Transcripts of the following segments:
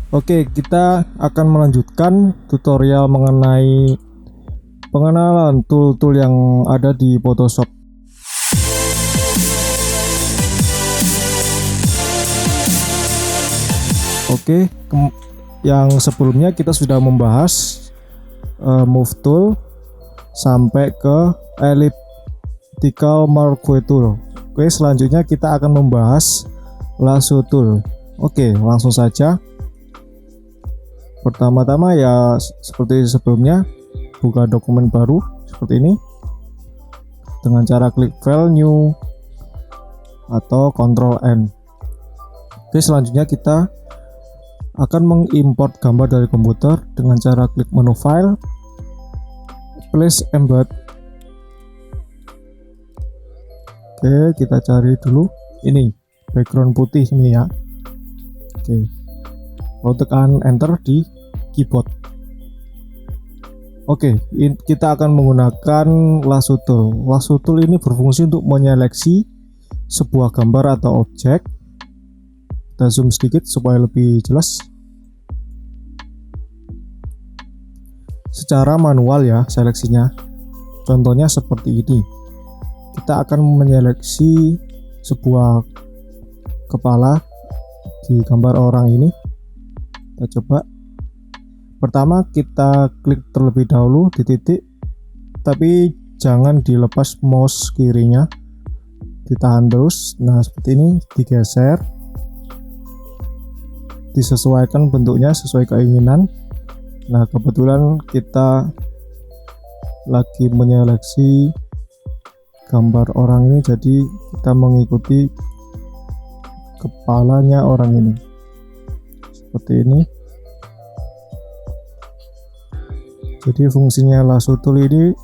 Oke, kita akan melanjutkan tutorial mengenai pengenalan tool-tool yang ada di Photoshop. Oke, yang sebelumnya kita sudah membahas move tool sampai ke elliptical marquee tool. Oke, selanjutnya kita akan membahas lasso tool. Oke, langsung saja. Pertama-tama ya seperti sebelumnya, buka dokumen baru seperti ini dengan cara klik file new atau Ctrl N. Oke, selanjutnya kita akan mengimport gambar dari komputer dengan cara klik menu file, place embed. Oke, kita cari dulu ini background putih ini ya. Oke, lalu tekan enter di keyboard. Oke, kita akan menggunakan lasso tool. Lasso tool ini berfungsi untuk menyeleksi sebuah gambar atau objek. Kita zoom sedikit supaya lebih jelas. Secara manual ya seleksinya. Contohnya seperti ini. Kita akan menyeleksi sebuah kepala di gambar orang ini. Kita coba. Pertama kita klik terlebih dahulu di titik, tapi jangan dilepas mouse kirinya, ditahan terus. Nah seperti ini, digeser, disesuaikan bentuknya sesuai keinginan. Nah kebetulan kita lagi menyeleksi gambar orang ini, jadi kita mengikuti kepalanya orang ini seperti ini. Jadi fungsinya lasso tool ini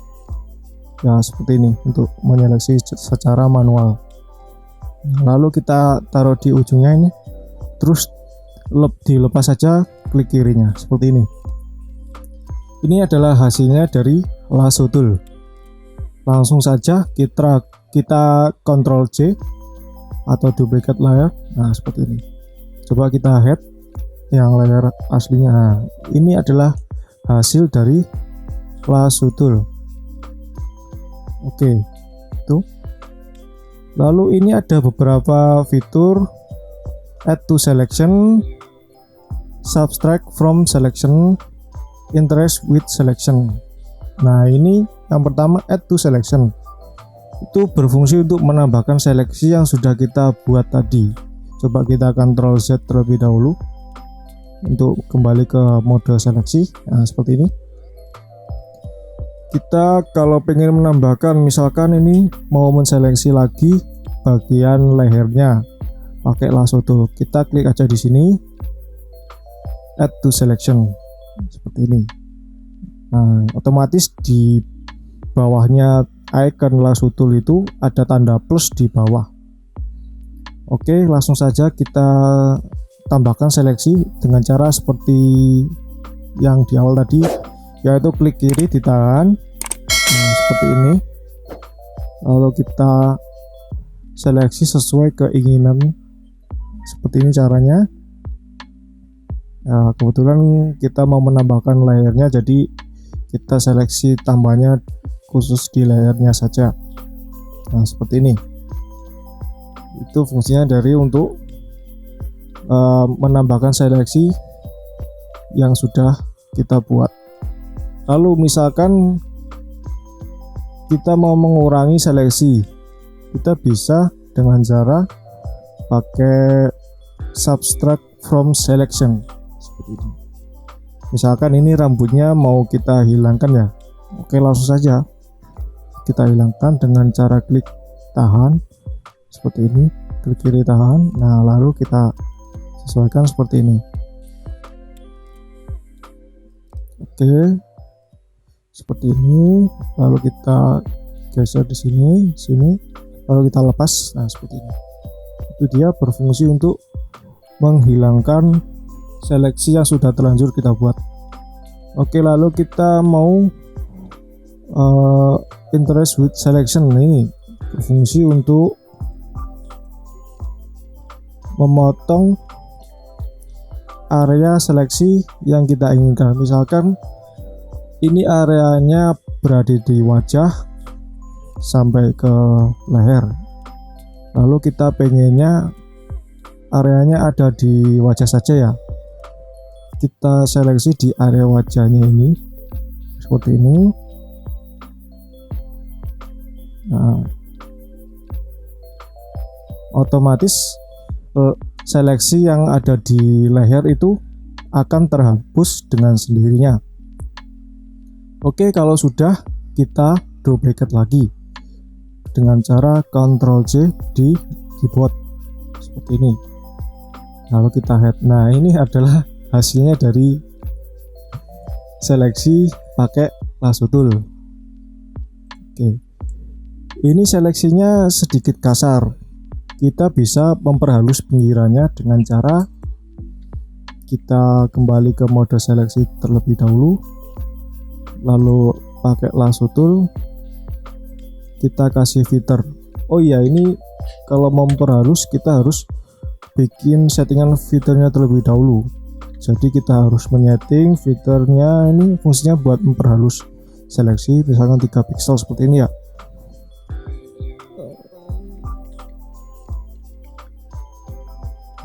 ya seperti ini untuk menyeleksi secara manual. Lalu kita taruh di ujungnya ini, terus dilepas saja klik kirinya seperti ini. Ini adalah hasilnya dari lasso tool. Langsung saja kita Ctrl C atau duplicate layer. Nah seperti ini. Coba kita head yang layar aslinya. Nah, ini adalah hasil dari lasso tool. Oke, itu. Lalu ini ada beberapa fitur: add to selection, subtract from selection, interest with selection. Nah ini yang pertama, add to selection. Itu berfungsi untuk menambahkan seleksi yang sudah kita buat tadi. Coba kita Ctrl Z terlebih dahulu untuk kembali ke mode seleksi. Nah seperti ini. Kita kalau pengen menambahkan, misalkan ini mau menseleksi lagi bagian lehernya pakai lasso tool, kita klik aja di sini, add to selection seperti ini. Nah otomatis di bawahnya icon lasso tool itu ada tanda plus di bawah. Oke, langsung saja kita tambahkan seleksi dengan cara seperti yang di awal tadi, yaitu klik kiri ditahan. Nah, seperti ini. Lalu kita seleksi sesuai keinginan. Seperti ini caranya. Nah, kebetulan kita mau menambahkan layernya, jadi kita seleksi tambahnya khusus di layernya saja. Nah seperti ini. Itu fungsinya dari untuk menambahkan seleksi yang sudah kita buat. Lalu misalkan kita mau mengurangi seleksi, kita bisa dengan cara pakai subtract from selection seperti ini. Misalkan ini rambutnya mau kita hilangkan ya. Oke, langsung saja kita hilangkan dengan cara klik tahan seperti ini, klik kiri tahan. Nah lalu kita sesuaikan seperti ini. Oke, seperti ini. Lalu kita geser di sini, lalu kita lepas. Nah seperti ini. Itu dia berfungsi untuk menghilangkan seleksi yang sudah terlanjur kita buat. Oke, lalu kita mau interest with selection. Ini berfungsi untuk memotong area seleksi yang kita inginkan. Misalkan ini areanya berada di wajah sampai ke leher, lalu kita pengennya areanya ada di wajah saja ya, kita seleksi di area wajahnya ini seperti ini. Nah, otomatis seleksi yang ada di leher itu akan terhapus dengan sendirinya. Oke, kalau sudah, kita duplicate lagi dengan cara Ctrl C di keyboard seperti ini. Lalu kita head. Nah, ini adalah hasilnya dari seleksi pakai lasso tool. Oke, ini seleksinya sedikit kasar. Kita bisa memperhalus pinggirannya dengan cara kita kembali ke mode seleksi terlebih dahulu, lalu pakai lasso tool kita kasih filter. Oh iya, ini kalau mau memperhalus kita harus bikin settingan filternya terlebih dahulu. Jadi kita harus menyeting filternya, ini fungsinya buat memperhalus seleksi, misalkan 3 pixel seperti ini ya.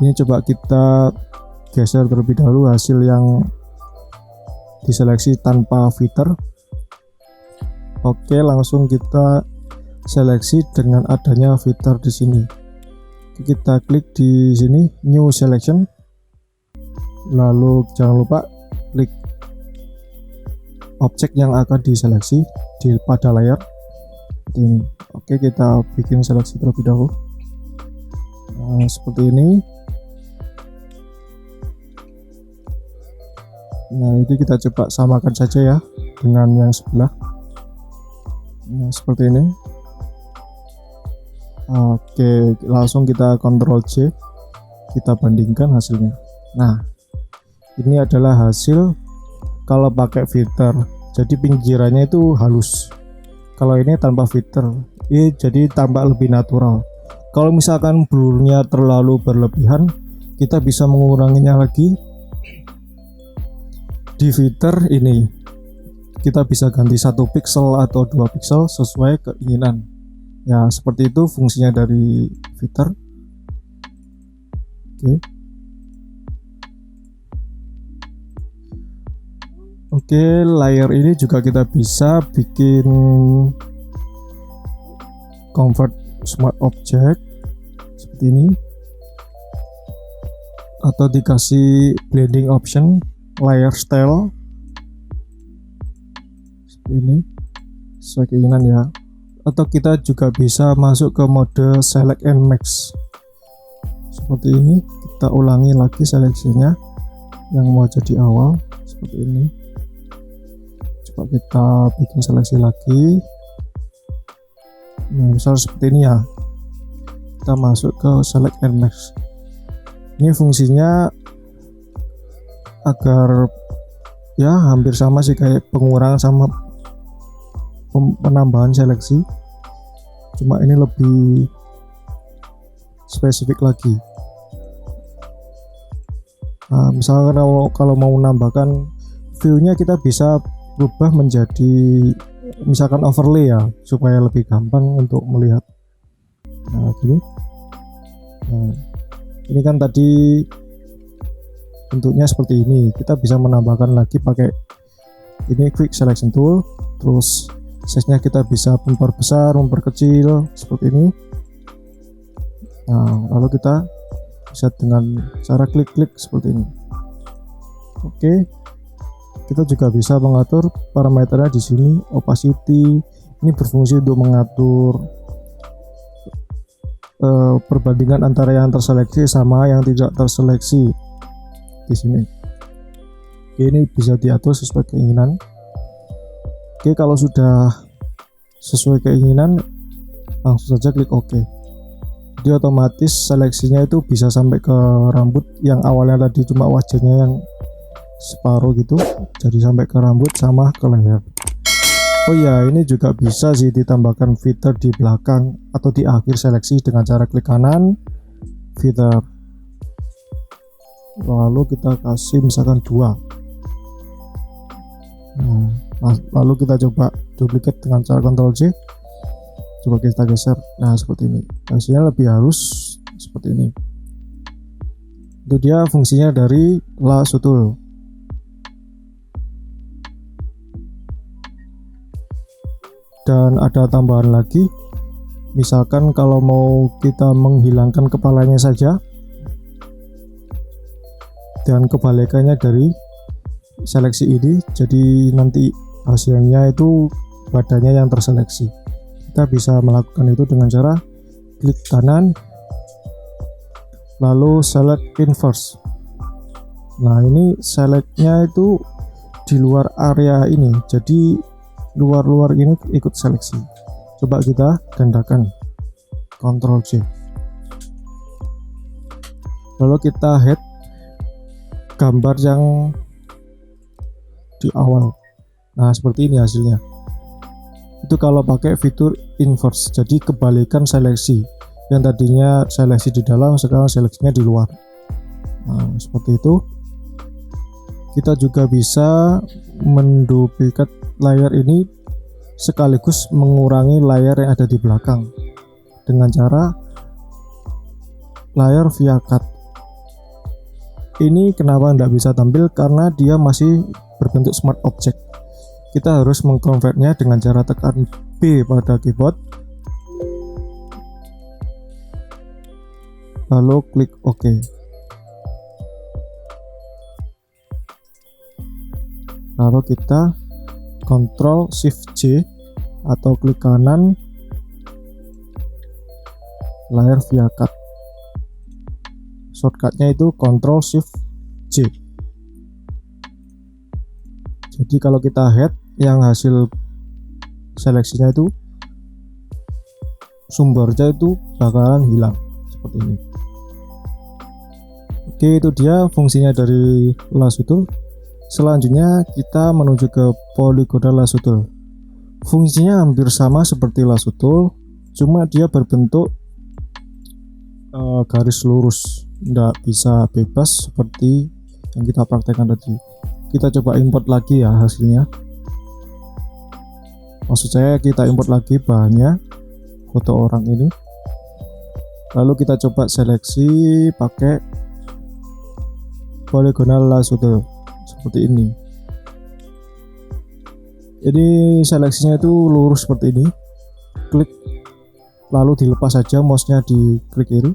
Ini coba kita geser terlebih dahulu hasil yang diseleksi tanpa filter. Oke, langsung kita seleksi dengan adanya filter di sini. Kita klik di sini New Selection, lalu jangan lupa klik objek yang akan diseleksi pada layar ini. Oke, kita bikin seleksi terlebih dahulu. Nah, seperti ini. Nah, ini kita coba samakan saja ya dengan yang sebelah. Nah, seperti ini. Oke, langsung kita Ctrl C, kita bandingkan hasilnya. Nah, ini adalah hasil kalau pakai filter. Jadi pinggirannya itu halus. Kalau ini tanpa filter, ini jadi tampak lebih natural. Kalau misalkan blurnya terlalu berlebihan, kita bisa menguranginya lagi. Di filter ini kita bisa ganti 1 pixel atau 2 pixel sesuai keinginan ya, seperti itu fungsinya dari filter. Oke, layer ini juga kita bisa bikin convert smart object seperti ini, atau dikasih blending option layer style seperti ini sesuai keinginan ya. Atau kita juga bisa masuk ke mode select and max seperti ini. Kita ulangi lagi seleksinya yang mau jadi awal seperti ini. Coba kita bikin seleksi lagi. Nah, misal seperti ini ya, kita masuk ke select and max. Ini fungsinya agar ya hampir sama sih kayak pengurangan sama penambahan seleksi, cuma ini lebih spesifik lagi. Nah, misalkan kalau mau menambahkan view-nya, kita bisa berubah menjadi misalkan overlay ya, supaya lebih gampang untuk melihat. Nah, gini. Nah, ini kan tadi bentuknya seperti ini, kita bisa menambahkan lagi pakai ini quick selection tool, terus size-nya kita bisa memperbesar, memperkecil seperti ini. Nah, lalu kita bisa dengan cara klik-klik seperti ini. Oke, kita juga bisa mengatur parameternya di sini. Opacity ini berfungsi untuk mengatur perbandingan antara yang terseleksi sama yang tidak terseleksi di sini. Oke, ini bisa diatur sesuai keinginan. Oke, kalau sudah sesuai keinginan, langsung saja klik OK. Jadi otomatis seleksinya itu bisa sampai ke rambut yang awalnya tadi cuma wajahnya yang separuh gitu, jadi sampai ke rambut sama ke leher. Oh ya, ini juga bisa sih ditambahkan filter di belakang atau di akhir seleksi dengan cara klik kanan, filter. lalu kita kasih misalkan 2. Nah, lalu kita coba duplicate dengan cara Ctrl C, coba kita geser. Nah, seperti ini, hasilnya lebih halus seperti ini. Itu dia fungsinya dari lasso tool. Dan ada tambahan lagi, misalkan kalau mau kita menghilangkan kepalanya saja dan kebalikannya dari seleksi ini, jadi nanti hasilnya itu badannya yang terseleksi. Kita bisa melakukan itu dengan cara klik kanan lalu select inverse. Nah, ini selectnya itu di luar area ini, jadi luar-luar ini ikut seleksi. Coba kita gandakan, Ctrl C, lalu kita head gambar yang di awal. Nah, seperti ini hasilnya. Itu kalau pakai fitur inverse, jadi kebalikan seleksi. Yang tadinya seleksi di dalam, sekarang seleksinya di luar. Nah, seperti itu. Kita juga bisa menduplikat layar ini sekaligus mengurangi layar yang ada di belakang dengan cara layar via cut. Ini kenapa tidak bisa tampil? Karena dia masih berbentuk smart object. Kita harus mengkonvertnya dengan cara tekan B pada keyboard, lalu klik OK. Lalu kita Ctrl Shift C atau klik kanan layar via cut. Shortcutnya itu Ctrl Shift C. Jadi kalau kita head, yang hasil seleksinya itu sumbernya itu bakalan hilang seperti ini. Oke, itu dia fungsinya dari lasso tool. Selanjutnya kita menuju ke polygonal lasso tool. Fungsinya hampir sama seperti lasso tool, cuma dia berbentuk garis lurus, tidak bisa bebas seperti yang kita praktekkan tadi. Kita coba import lagi ya hasilnya. Maksud saya kita import lagi bahannya, foto orang ini. Lalu kita coba seleksi pakai polygonal lasso tool seperti ini. Jadi seleksinya itu lurus seperti ini. Klik, lalu dilepas saja mouse-nya di klik kiri.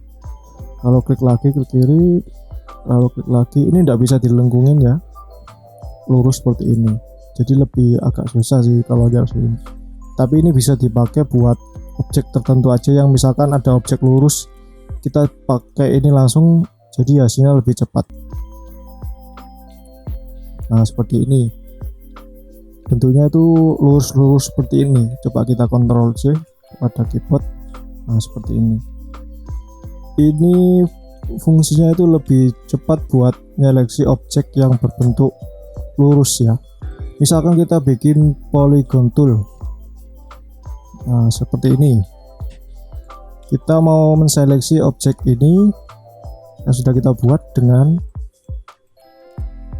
Lalu klik lagi, klik kiri, lalu klik lagi. Ini tidak bisa dilengkungin ya, lurus seperti ini. Jadi lebih agak susah sih kalau jarak ini. Tapi ini bisa dipakai buat objek tertentu aja, yang misalkan ada objek lurus, kita pakai ini langsung, jadi hasilnya lebih cepat. Nah, seperti ini bentuknya itu lurus-lurus seperti ini. Coba kita Ctrl C pada keyboard. Nah, seperti ini. Ini fungsinya itu lebih cepat buat nyeleksi objek yang berbentuk lurus ya. Misalkan kita bikin polygon tool. Nah, seperti ini. Kita mau menseleksi objek ini yang sudah kita buat dengan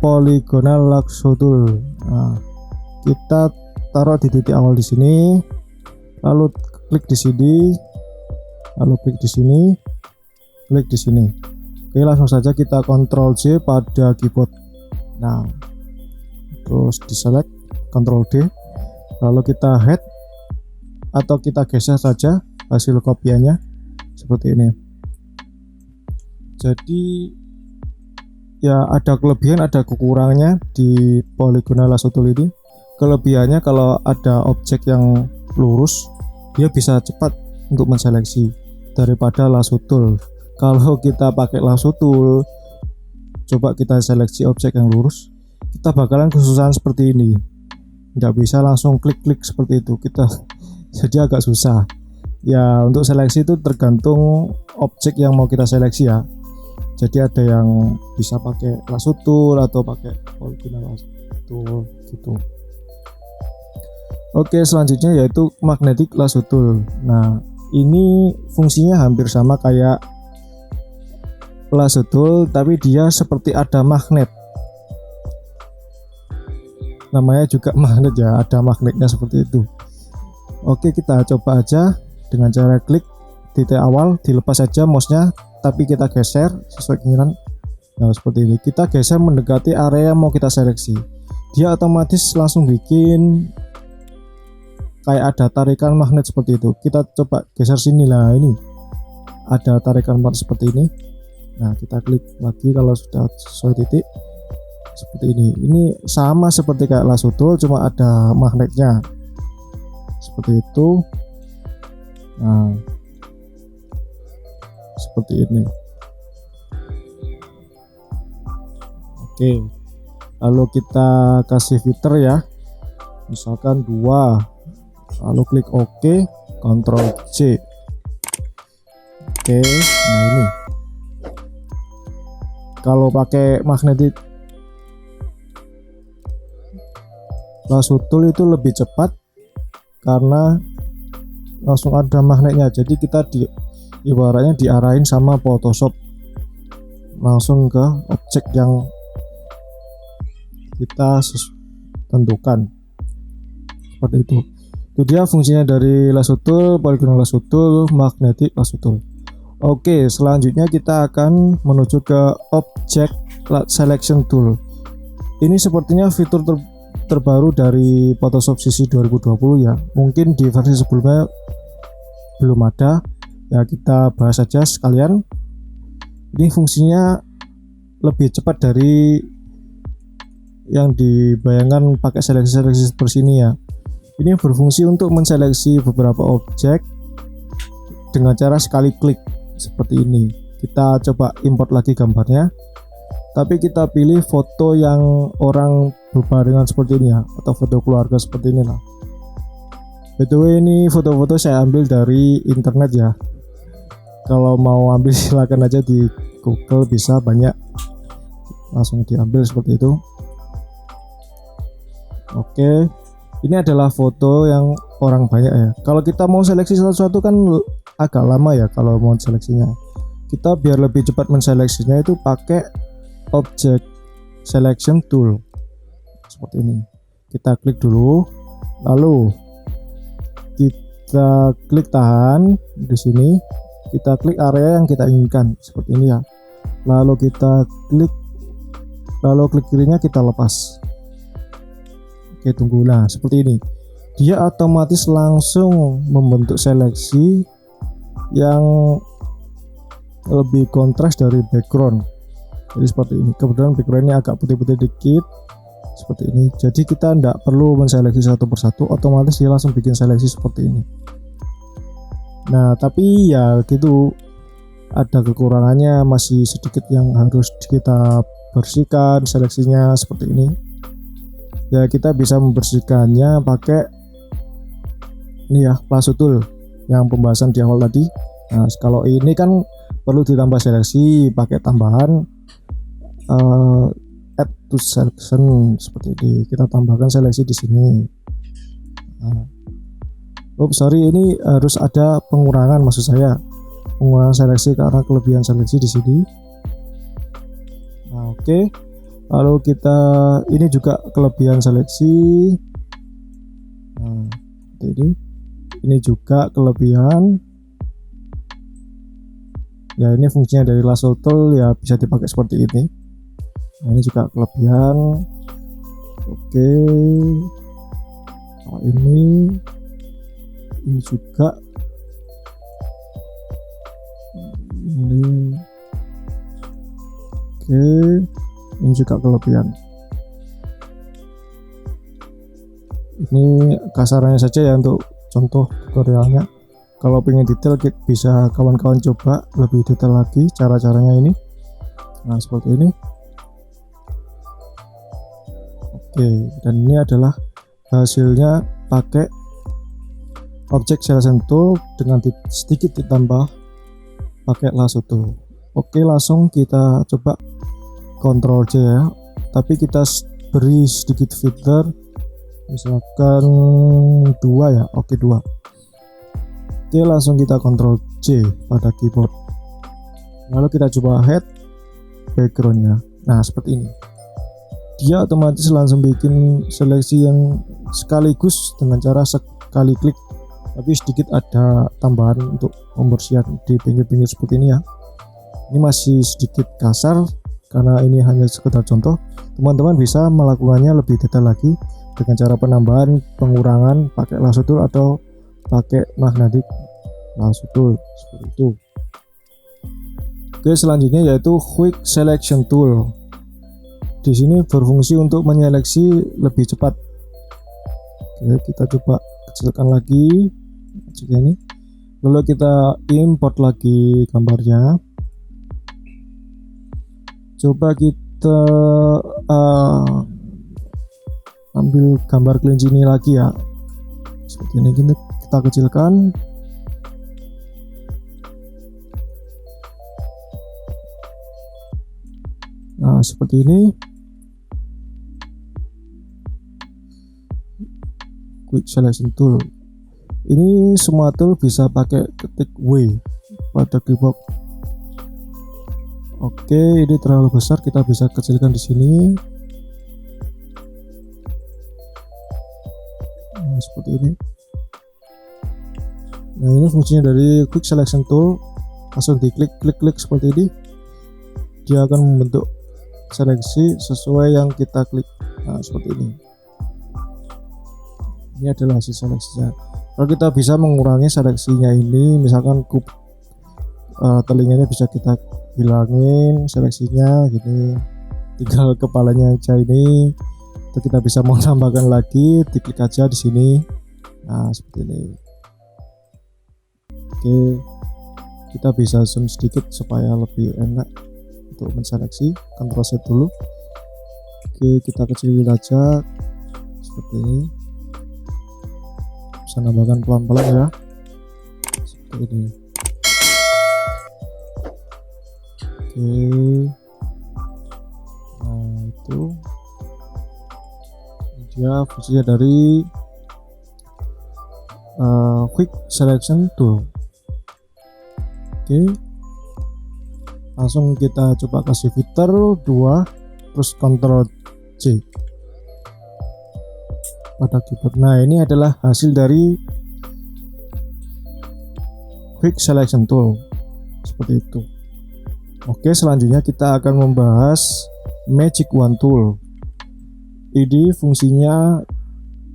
polygonal lasso tool. Nah, kita taruh di titik awal di sini, lalu klik di sini, lalu klik di sini, klik di sini. Oke, langsung saja kita Ctrl C pada keyboard. Nah, terus di select, Ctrl D, lalu kita head atau kita geser saja hasil kopiannya seperti ini. Jadi ya ada kelebihan, ada kekurangannya di polygonal lasso tool ini. Kelebihannya kalau ada objek yang lurus, dia bisa cepat untuk menseleksi daripada lasso tool. Kalau kita pakai lasso tool, coba kita seleksi objek yang lurus, kita bakalan kesusahan seperti ini. Nggak bisa langsung klik-klik seperti itu, kita jadi agak susah. Ya, untuk seleksi itu tergantung objek yang mau kita seleksi ya. Jadi ada yang bisa pakai lasso tool atau pakai polygonal lasso tool gitu. Oke, selanjutnya yaitu magnetic lasso tool. Nah, ini fungsinya hampir sama kayak lasso tool, tapi dia seperti ada magnet. Namanya juga magnet ya, ada magnetnya seperti itu. Oke, kita coba aja dengan cara klik titik awal, dilepas saja mouse-nya, tapi kita geser sesuai keinginan. Nah, seperti ini. Kita geser mendekati area yang mau kita seleksi. Dia otomatis langsung bikin kayak ada tarikan magnet seperti itu. Kita coba geser sini lah, ini ada tarikan magnet seperti ini. Nah, kita klik lagi kalau sudah sesuai titik seperti ini. Ini sama seperti kayak lasso tool, cuma ada magnetnya seperti itu. Nah, seperti ini. Oke, lalu kita kasih filter ya, misalkan 2, lalu klik OK, Ctrl C. Oke, nah ini kalau pakai magnetic lasso tool itu lebih cepat karena langsung ada magnetnya, jadi kita ibaratnya diarahin sama Photoshop langsung ke objek yang kita tentukan seperti itu. Itu dia fungsinya dari lasso tool, polygonal lasso tool, magnetic lasso tool. Oke, selanjutnya kita akan menuju ke object selection tool. Ini sepertinya fitur terbaru dari Photoshop CC 2020 ya. Mungkin di versi sebelumnya belum ada. Ya, kita bahas saja sekalian. Ini fungsinya lebih cepat dari yang dibayangkan pakai seleksi seperti ini ya. Ini berfungsi untuk menseleksi beberapa objek dengan cara sekali klik seperti ini. Kita coba import lagi gambarnya, tapi kita pilih foto yang orang berbarengan seperti ini ya, atau foto keluarga seperti inilah. Btw, ini foto-foto saya ambil dari internet ya. Kalau mau ambil silakan aja di Google, bisa banyak, langsung diambil seperti itu. Oke, ini adalah foto yang orang banyak ya. Kalau kita mau seleksi satu-satu kan agak lama ya kalau mau seleksinya. Kita biar lebih cepat menseleksinya itu pakai object selection tool seperti ini. Kita klik dulu, lalu kita klik tahan di sini, kita klik area yang kita inginkan seperti ini ya. Lalu kita klik, lalu klik kirinya kita lepas. Oke, tunggu. Nah, seperti ini. Dia otomatis langsung membentuk seleksi yang lebih kontras dari background. Jadi seperti ini. Kemudian backgroundnya agak putih-putih dikit seperti ini. Jadi kita tidak perlu menseleksi satu persatu, otomatis dia langsung bikin seleksi seperti ini. Nah, tapi ya gitu, ada kekurangannya, masih sedikit yang harus kita bersihkan seleksinya seperti ini. Ya, kita bisa membersihkannya pakai ini ya, lasso tool yang pembahasan di awal tadi. Nah, kalau ini kan perlu ditambah seleksi pakai tambahan add to selection seperti ini. Kita tambahkan seleksi di sini. Nah, sorry, ini harus ada pengurangan, maksud saya pengurangan seleksi karena kelebihan seleksi di sini. Nah, oke. Lalu kita ini juga kelebihan seleksi. Nah, ini juga kelebihan. Ya, ini fungsinya dari lasso tool ya, bisa dipakai seperti ini. Nah, ini juga kelebihan. Oke. Nah, ini juga ini. Oke, ini juga kelebihan. Ini kasarannya saja ya untuk contoh tutorialnya. Kalau pengen detail bisa kawan-kawan coba lebih detail lagi cara-caranya ini. Nah, seperti ini. Oke, dan ini adalah hasilnya pakai object selection tool dengan sedikit ditambah pakai lasso tool. Oke, langsung kita coba Ctrl C ya, tapi kita beri sedikit filter, misalkan 2 ya. Oke, 2. Oke, langsung kita Ctrl C pada keyboard, lalu kita coba head, backgroundnya. Nah seperti ini, dia otomatis langsung bikin seleksi yang sekaligus dengan cara sekali klik, tapi sedikit ada tambahan untuk pembersihan di pinggir-pinggir seperti ini ya. Ini masih sedikit kasar karena ini hanya sekedar contoh. Teman-teman bisa melakukannya lebih detail lagi dengan cara penambahan, pengurangan pakai lasso tool atau pakai magnetic lasso tool seperti itu. Oke, selanjutnya yaitu quick selection tool. Di sini berfungsi untuk menyeleksi lebih cepat. Oke, kita coba kecilkan lagi jika ini. Lalu kita import lagi gambarnya. Coba kita ambil gambar kelinci ini lagi ya, seperti ini. Kita kecilkan. Nah seperti ini. Quick selection tool ini semua tool bisa pakai ketik W pada keyboard. Oke, ini terlalu besar, kita bisa kecilkan di sini. Nah, seperti ini. Nah ini fungsinya dari quick selection tool, langsung diklik klik seperti ini, dia akan membentuk seleksi sesuai yang kita klik. Nah seperti ini. Ini adalah hasil seleksinya. Kalau kita bisa mengurangi seleksinya ini, misalkan telinganya bisa kita hilangin seleksinya gini, tinggal kepalanya aja ini. Atau kita bisa menambahkan lagi, diklik aja di sini. Nah seperti ini. Oke, kita bisa zoom sedikit supaya lebih enak untuk menseleksi. Ctrl Z dulu. Oke, kita kecilin aja seperti ini. Bisa nambahkan pelan-pelan ya, seperti ini. Oke, nah itu dia fungsinya dari quick selection tool. Oke, langsung kita coba kasih filter 2 terus Ctrl C pada keyboard. Nah ini adalah hasil dari quick selection tool seperti itu. Oke, selanjutnya kita akan membahas magic wand tool. Ini fungsinya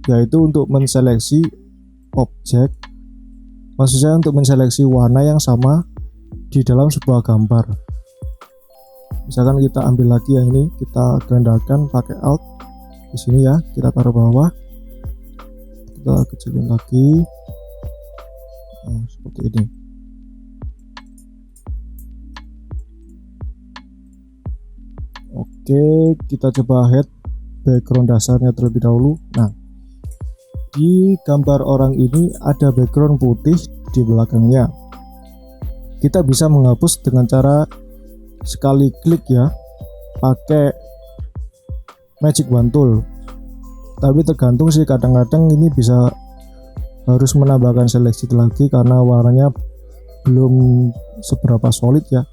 yaitu untuk menseleksi objek, maksudnya untuk menseleksi warna yang sama di dalam sebuah gambar. Misalkan kita ambil lagi yang ini, kita gandakan pakai alt di sini ya, kita taruh bawah, kita kecilin lagi. Nah, seperti ini. Oke, kita coba head background dasarnya terlebih dahulu. Nah, di gambar orang ini ada background putih di belakangnya. Kita bisa menghapus dengan cara sekali klik ya, pakai magic wand tool. Tapi tergantung sih, kadang-kadang ini bisa harus menambahkan seleksi lagi karena warnanya belum seberapa solid ya.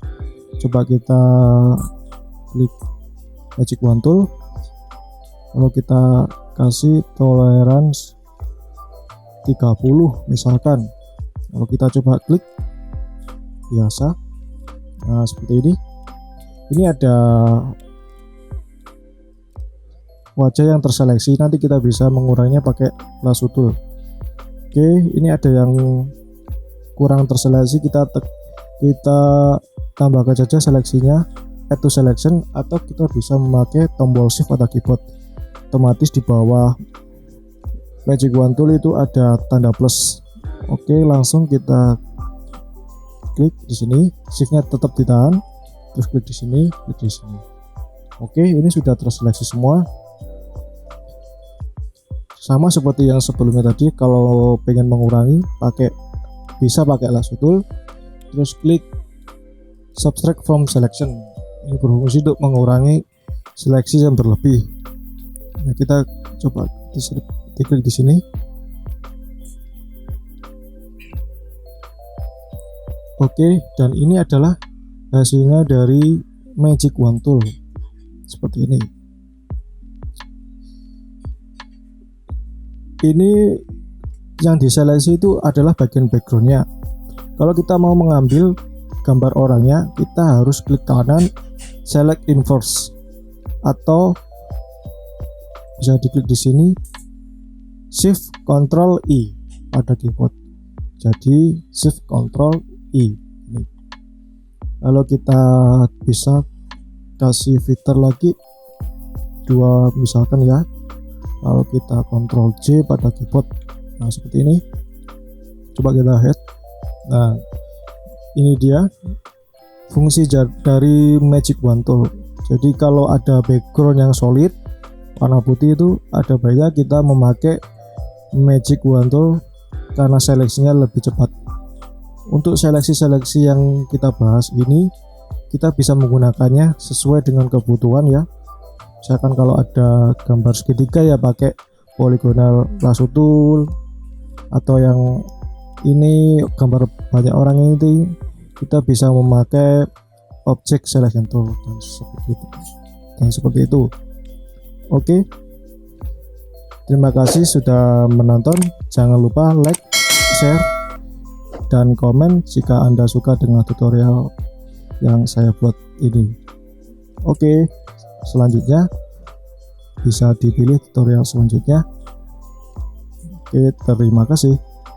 Coba kita klik magic wand tool, kalau kita kasih tolerance 30 misalkan, kalau kita coba klik biasa, nah seperti ini ada wajah yang terseleksi. Nanti kita bisa menguranginya pakai lasso tool. Oke, ini ada yang kurang terseleksi, kita tambahkan saja seleksinya, add to selection, atau kita bisa memakai tombol shift pada keyboard. Otomatis di bawah magic wand tool itu ada tanda plus. Oke, langsung kita klik di sini, shiftnya tetap ditahan, terus klik di sini, klik di sini. Oke, ini sudah terseleksi semua. Sama seperti yang sebelumnya tadi, kalau pengen mengurangi bisa pakai lasso tool, terus klik subtract from selection. Ini berfungsi untuk mengurangi seleksi yang berlebih. Nah, kita coba diklik di sini. Oke, dan ini adalah hasilnya dari magic wand tool seperti ini. Ini yang diseleksi itu adalah bagian backgroundnya. Kalau kita mau mengambil gambar orangnya, kita harus klik kanan select inverse, atau bisa diklik di sini shift control I pada keyboard. Jadi shift control I ini. Lalu kita bisa kasih filter lagi 2 misalkan ya. Lalu kita control J pada keyboard. Nah seperti ini. Coba kita head. Nah ini dia fungsi dari magic wand tool. Jadi kalau ada background yang solid warna putih, itu ada baiknya kita memakai magic wand tool karena seleksinya lebih cepat. Untuk seleksi-seleksi yang kita bahas ini, kita bisa menggunakannya sesuai dengan kebutuhan ya. Misalkan kalau ada gambar segitiga ya pakai polygonal lasso tool, atau yang ini gambar banyak orang ini kita bisa memakai object selection tool dan seperti itu. Oke, terima kasih sudah menonton. Jangan lupa like, share, dan komen jika Anda suka dengan tutorial yang saya buat ini. Oke, selanjutnya bisa dipilih tutorial selanjutnya. Oke, terima kasih.